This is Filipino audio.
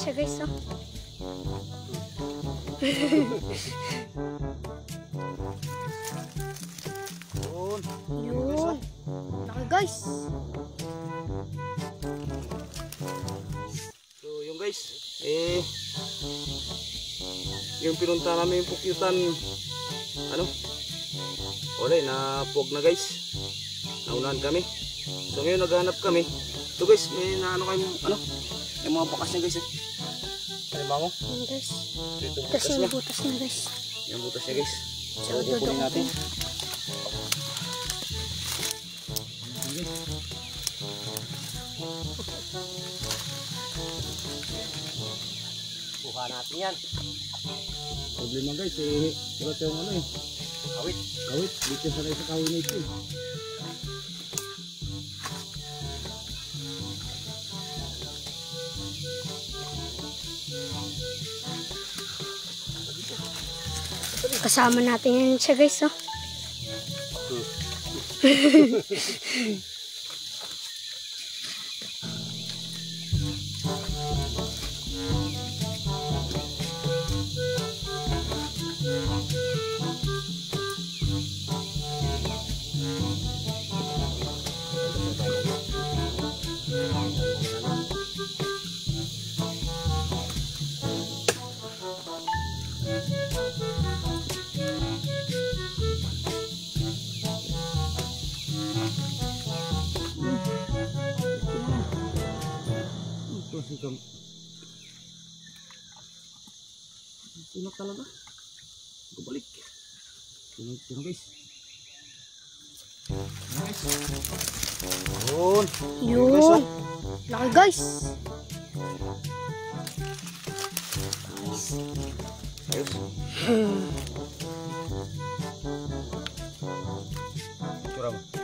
siya guys, oh. Yun. Laki guys. So yung guys, yung pinunta namin yung pukyutan, wala na pog na guys. Naunahan kami. So ngayon naghanap kami. So guys, may yung mga bakas niya guys. Alimango. Yun guys. Ito Tapos butas yung niya. butas niya guys. Yung butas niya guys. So So, kukunin natin. Kuha natin yan. Problema guys, wala tayong Kawit. kawit. Dito sa sa kawin na ito. Kasama natin yun siya guys, oh. Tunog talaga. Balik. Tunog guys. Yun. Laki guys. Ayos. Curang.